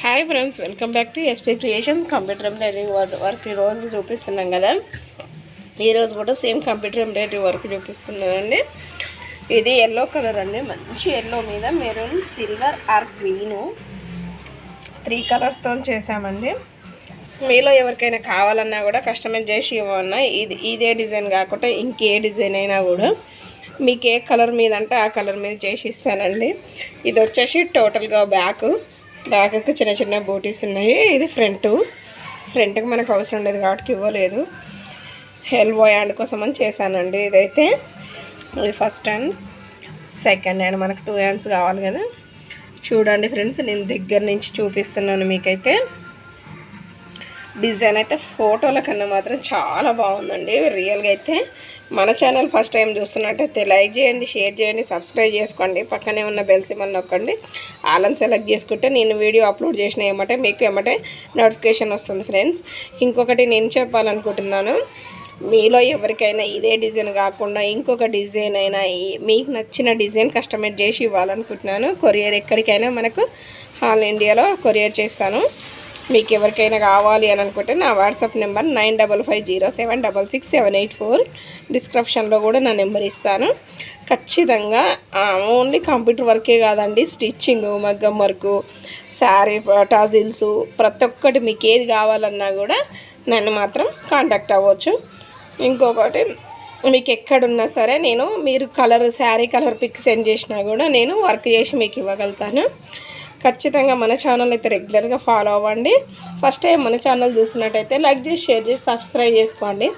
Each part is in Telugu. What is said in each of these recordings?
Hi friends, welcome back to SP creations. Computer embroidery work ఈరోజు చూపిస్తున్నాం కదా. ఈరోజు కూడా సేమ్ కంప్యూటర్ ఎంబ్రాయిడరీ వర్క్ చూపిస్తున్నానండి. ఇది ఎల్లో కలర్ అండి, మంచి ఎల్లో మీద మెరూన్, సిల్వర్ ఆర్ గ్రీను 3 కలర్స్తో చేసామండి. మీలో ఎవరికైనా కావాలన్నా కూడా కస్టమైజ్ చేసి ఇవ్వన్నా ఇదే డిజైన్ కాకుండా ఇంకే డిజైన్ అయినా కూడా మీకు ఏ కలర్ మీద అంటే ఆ కలర్ మీద చేసి ఇస్తానండి. ఇది వచ్చేసి టోటల్గా బ్యాక్కి చిన్న చిన్న బూటీస్ ఉన్నాయి. ఇది ఫ్రంట్కి మనకు అవసరం ఉండేది కాబట్టి ఇవ్వలేదు, ఎల్బో హ్యాండ్ కోసం అని చేశానండి. ఇదైతే ఇది ఫస్ట్ హ్యాండ్, సెకండ్ హ్యాండ్, మనకు 2 హ్యాండ్స్ కావాలి కదా. చూడండి ఫ్రెండ్స్, నేను దగ్గర నుంచి చూపిస్తున్నాను మీకైతే. డిజైన్ అయితే ఫోటోల కన్నా మాత్రం చాలా బాగుందండి. రియల్గా అయితే మన ఛానల్ ఫస్ట్ టైం చూస్తున్నట్టయితే లైక్ చేయండి, షేర్ చేయండి, సబ్స్క్రైబ్ చేసుకోండి. పక్కనే ఉన్న బెల్ సింబల్ నొక్కండి. ఆల్ సెలెక్ట్ చేసుకుంటే నేను వీడియో అప్లోడ్ చేసిన మీకు నోటిఫికేషన్ వస్తుంది ఫ్రెండ్స్. ఇంకొకటి నేను చెప్పాలనుకుంటున్నాను, మీలో ఎవరికైనా ఇదే డిజైన్ కాకుండా ఇంకొక డిజైన్ అయినా మీకు నచ్చిన డిజైన్ కస్టమైజ్ చేసి ఇవ్వాలనుకుంటున్నాను. కొరియర్ ఎక్కడికైనా మనకు ఆల్ ఇండియాలో కొరియర్ చేస్తాను. మీకు ఎవరికైనా కావాలి అని అనుకుంటే నా వాట్సాప్ నెంబర్ 9550766784. డిస్క్రిప్షన్లో కూడా నా నెంబర్ ఇస్తాను. ఖచ్చితంగా ఓన్లీ కంప్యూటర్ వర్కే కాదండి, స్టిచ్చింగ్, మగ్గం వర్కు, శారీ టాజిల్స్, ప్రతి ఒక్కటి మీకు ఏది కావాలన్నా కూడా నన్ను మాత్రం కాంటాక్ట్ అవ్వచ్చు. ఇంకొకటి, మీకు ఎక్కడున్నా సరే మీరు శారీ కలర్ పిక్ సెండ్ చేసినా కూడా నేను వర్క్ చేసి మీకు ఇవ్వగలుగుతాను. ఖచ్చితంగా మన ఛానల్ అయితే రెగ్యులర్గా ఫాలో అవ్వండి. ఫస్ట్ టైం మన ఛానల్ చూస్తున్నట్టయితే లైక్ చేసి, షేర్ చేసి, సబ్స్క్రైబ్ చేసుకోండి.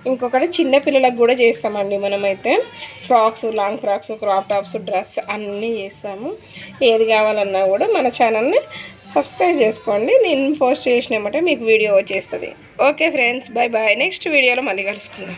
ఇంకొకటి, చిన్న పిల్లలకు కూడా చేస్తామండి మనమైతే. Frocks, long frocks, crop tops, dress అన్నీ చేస్తాము. ఏది కావాలన్నా కూడా మన ఛానల్ని సబ్స్క్రైబ్ చేసుకోండి. నేను పోస్ట్ చేసినామంటే మీకు వీడియో వచ్చేస్తుంది. Okay friends, bye bye. Next వీడియోలో మళ్ళీ కలుసుకుందాం.